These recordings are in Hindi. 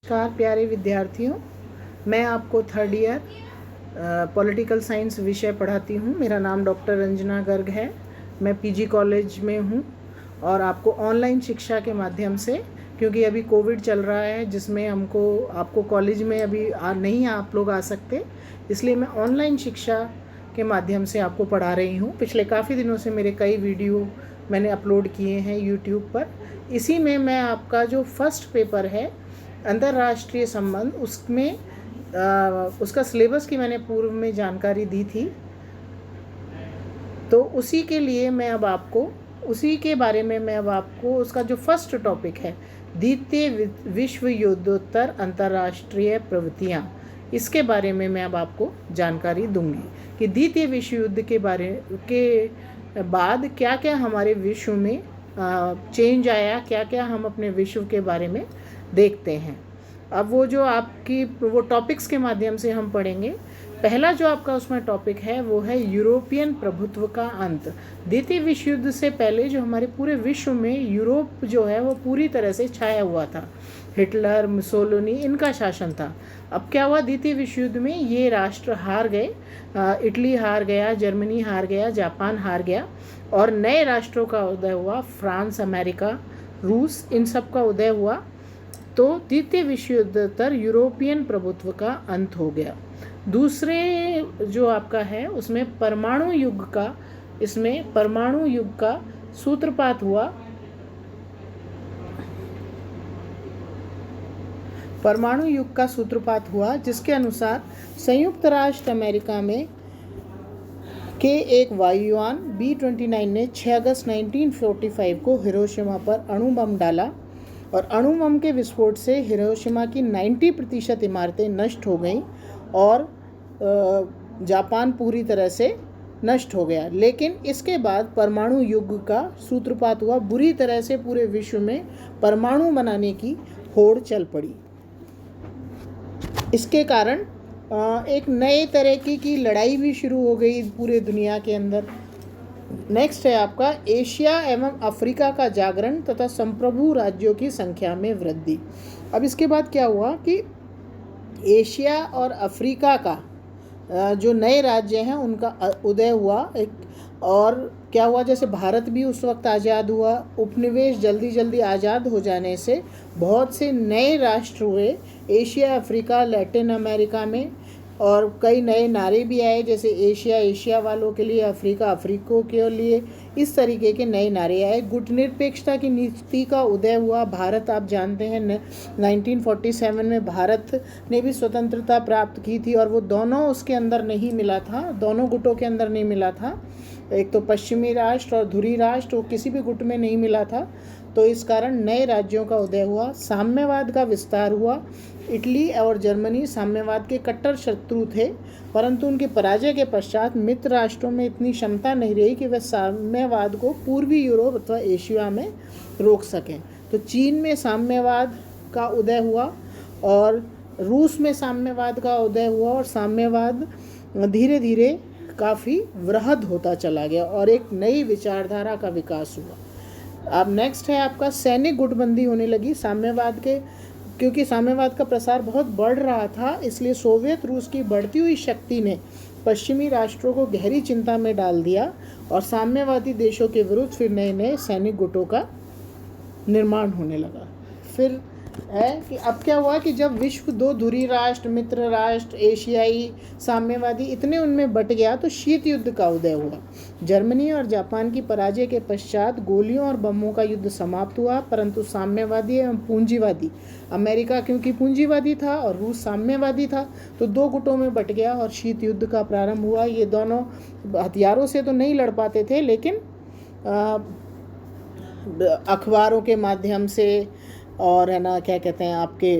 नमस्कार प्यारे विद्यार्थियों, मैं आपको थर्ड ईयर पॉलिटिकल साइंस विषय पढ़ाती हूँ। मेरा नाम डॉक्टर रंजना गर्ग है। मैं पीजी कॉलेज में हूँ और आपको ऑनलाइन शिक्षा के माध्यम से, क्योंकि अभी कोविड चल रहा है जिसमें आपको कॉलेज में अभी नहीं आप लोग आ सकते, इसलिए मैं ऑनलाइन शिक्षा के माध्यम से आपको पढ़ा रही हूँ। पिछले काफ़ी दिनों से मेरे कई वीडियो मैंने अपलोड किए हैं यूट्यूब पर। इसी में मैं आपका जो फर्स्ट पेपर है अंतर्राष्ट्रीय संबंध, उसमें उसका सिलेबस की मैंने पूर्व में जानकारी दी थी, तो उसी के लिए मैं अब आपको उसी के बारे में मैं अब आपको उसका जो फर्स्ट टॉपिक है द्वितीय विश्व युद्धोत्तर अंतर्राष्ट्रीय प्रवृत्तियाँ, इसके बारे में मैं अब आपको जानकारी दूंगी कि द्वितीय विश्व युद्ध के बाद क्या क्या हमारे विश्व में चेंज आया, क्या क्या हम अपने विश्व के बारे में देखते हैं। अब वो टॉपिक्स के माध्यम से हम पढ़ेंगे। पहला जो आपका उसमें टॉपिक है वो है यूरोपियन प्रभुत्व का अंत। द्वितीय विश्व युद्ध से पहले जो हमारे पूरे विश्व में यूरोप जो है वो पूरी तरह से छाया हुआ था। हिटलर, मुसोलिनी, इनका शासन था। अब क्या हुआ, द्वितीय विश्व युद्ध में ये राष्ट्र हार गए। इटली हार गया, जर्मनी हार गया, जापान हार गया और नए राष्ट्रों का उदय हुआ। फ्रांस, अमेरिका, रूस, इन सब का उदय हुआ। तो द्वितीय विश्व युद्धोत्तर यूरोपियन प्रभुत्व का अंत हो गया। दूसरे जो आपका है उसमें परमाणु युग का सूत्रपात हुआ। परमाणु युग का सूत्रपात हुआ जिसके अनुसार संयुक्त राष्ट्र अमेरिका में के एक वायुयान B-29 ने 6 अगस्त 1945 को हिरोशिमा पर अणु बम डाला और अणु बम के विस्फोट से हिरोशिमा की 90% इमारतें नष्ट हो गईं और जापान पूरी तरह से नष्ट हो गया। लेकिन इसके बाद परमाणु युग का सूत्रपात हुआ। बुरी तरह से पूरे विश्व में परमाणु बनाने की होड़ चल पड़ी। इसके कारण एक नए तरह की लड़ाई भी शुरू हो गई पूरे दुनिया के अंदर। नेक्स्ट है आपका एशिया एवं अफ्रीका का जागरण तथा संप्रभु राज्यों की संख्या में वृद्धि। अब इसके बाद क्या हुआ कि एशिया और अफ्रीका का जो नए राज्य हैं उनका उदय हुआ। और क्या हुआ, जैसे भारत भी उस वक्त आज़ाद हुआ, उपनिवेश जल्दी जल्दी आज़ाद हो जाने से बहुत से नए राष्ट्र हुए एशिया, अफ्रीका, लैटिन अमेरिका में। और कई नए नारे भी आए, जैसे एशिया एशिया वालों के लिए, अफ्रीका अफ्रीकों के लिए, इस तरीके के नए नारे आए। गुटनिरपेक्षता की नीति का उदय हुआ। भारत, आप जानते हैं 1947 में भारत ने भी स्वतंत्रता प्राप्त की थी और वो दोनों उसके अंदर नहीं मिला था, दोनों गुटों के अंदर नहीं मिला था। एक तो पश्चिमी राष्ट्र और धुरी राष्ट्र, वो किसी भी गुट में नहीं मिला था। तो इस कारण नए राज्यों का उदय हुआ। साम्यवाद का विस्तार हुआ। इटली और जर्मनी साम्यवाद के कट्टर शत्रु थे, परंतु उनकी पराजय के पश्चात मित्र राष्ट्रों में इतनी क्षमता नहीं रही कि वे साम्यवाद को पूर्वी यूरोप अथवा एशिया में रोक सकें। तो चीन में साम्यवाद का उदय हुआ और रूस में साम्यवाद का उदय हुआ और साम्यवाद धीरे धीरे काफ़ी वृहद होता चला गया और एक नई विचारधारा का विकास हुआ। अब नेक्स्ट है आपका सैनिक गुटबंदी होने लगी साम्यवाद के, क्योंकि साम्यवाद का प्रसार बहुत बढ़ रहा था, इसलिए सोवियत रूस की बढ़ती हुई शक्ति ने पश्चिमी राष्ट्रों को गहरी चिंता में डाल दिया और साम्यवादी देशों के विरुद्ध फिर नए नए सैनिक गुटों का निर्माण होने लगा। फिर है कि अब क्या हुआ कि जब विश्व दो धुरी राष्ट्र, मित्र राष्ट्र, एशियाई, साम्यवादी इतने उनमें बट गया तो शीत युद्ध का उदय हुआ। जर्मनी और जापान की पराजय के पश्चात गोलियों और बमों का युद्ध समाप्त हुआ, परंतु साम्यवादी एवं पूंजीवादी, अमेरिका क्योंकि पूंजीवादी था और रूस साम्यवादी था, तो दो गुटों में बट गया और शीत युद्ध का प्रारंभ हुआ। ये दोनों हथियारों से तो नहीं लड़ पाते थे, लेकिन अखबारों के माध्यम से और है ना, क्या कहते हैं, आपके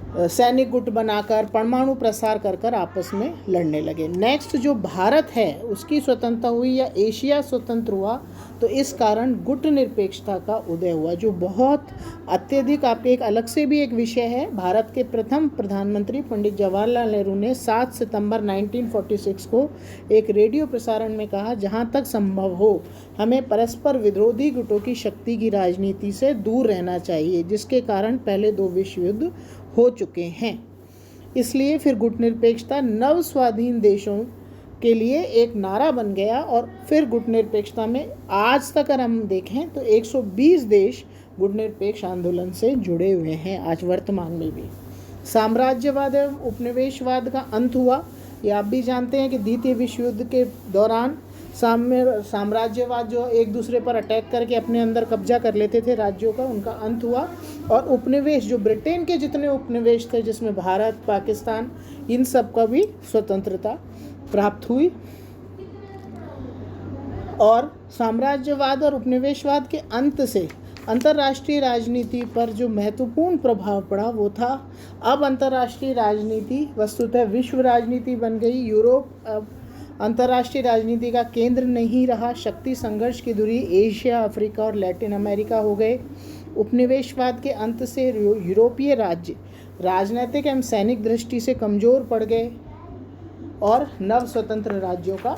सैनिक गुट बनाकर परमाणु प्रसार कर कर आपस में लड़ने लगे। नेक्स्ट जो भारत है उसकी स्वतंत्रता हुई या एशिया स्वतंत्र हुआ तो इस कारण गुट निरपेक्षता का उदय हुआ, जो बहुत अत्यधिक आपके एक अलग से भी एक विषय है। भारत के प्रथम प्रधानमंत्री पंडित जवाहरलाल नेहरू ने 7 सितंबर 1946 को एक रेडियो प्रसारण में कहा, जहाँ तक संभव हो हमें परस्पर विरोधी गुटों की शक्ति की राजनीति से दूर रहना चाहिए, जिसके कारण पहले 2 विश्व युद्ध हो चुके हैं। इसलिए फिर गुट निरपेक्षता नव स्वाधीन देशों के लिए एक नारा बन गया और फिर गुट निरपेक्षता में आज तक अगर हम देखें तो 120 देश गुट निरपेक्ष आंदोलन से जुड़े हुए हैं आज वर्तमान में भी। साम्राज्यवाद एवं उपनिवेशवाद का अंत हुआ। ये आप भी जानते हैं कि द्वितीय विश्व युद्ध के दौरान साम्राज्यवाद जो एक दूसरे पर अटैक करके अपने अंदर कब्जा कर लेते थे राज्यों का, उनका अंत हुआ। और उपनिवेश जो ब्रिटेन के जितने उपनिवेश थे, जिसमें भारत, पाकिस्तान, इन सब का भी स्वतंत्रता प्राप्त हुई। और साम्राज्यवाद और उपनिवेशवाद के अंत से अंतर्राष्ट्रीय राजनीति पर जो महत्वपूर्ण प्रभाव पड़ा वो था, अब अंतर्राष्ट्रीय राजनीति वस्तुतः विश्व राजनीति बन गई। यूरोप अब अंतर्राष्ट्रीय राजनीति का केंद्र नहीं रहा। शक्ति संघर्ष की धुरी एशिया, अफ्रीका और लैटिन अमेरिका हो गए। उपनिवेशवाद के अंत से यूरोपीय राज्य राजनीतिक एवं सैनिक दृष्टि से कमज़ोर पड़ गए और नव स्वतंत्र राज्यों का